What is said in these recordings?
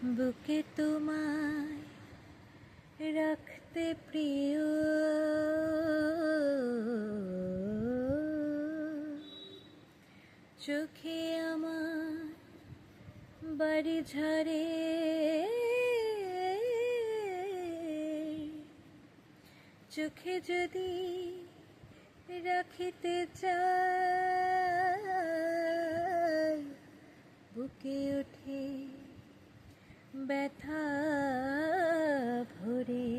বুকে তোমায় রাখতে প্রিয়, চোখে আমার বাড়ি ঝরে, চোখে যদি রাখিতে চাই, বুকে ওঠে ব্যথা ভরে।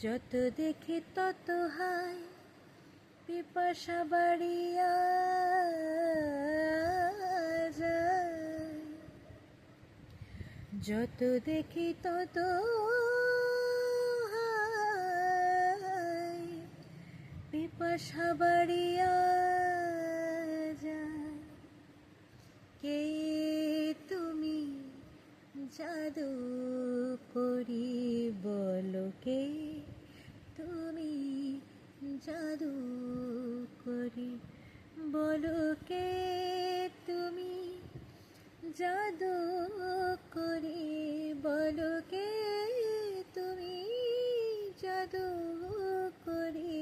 যত দেখি তত হায় পিপাসা বাড়িয়া যায়, যত দেখি তত হায় পিপাসা বাড়িয়া যায়। কে তুমি জাদু করি বলো, কে তুমি জাদু করি বলো, কে তুমি জাদু করি বলো, কে তুমি জাদু করি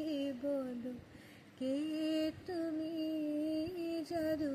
বলো, কে তুমি জাদু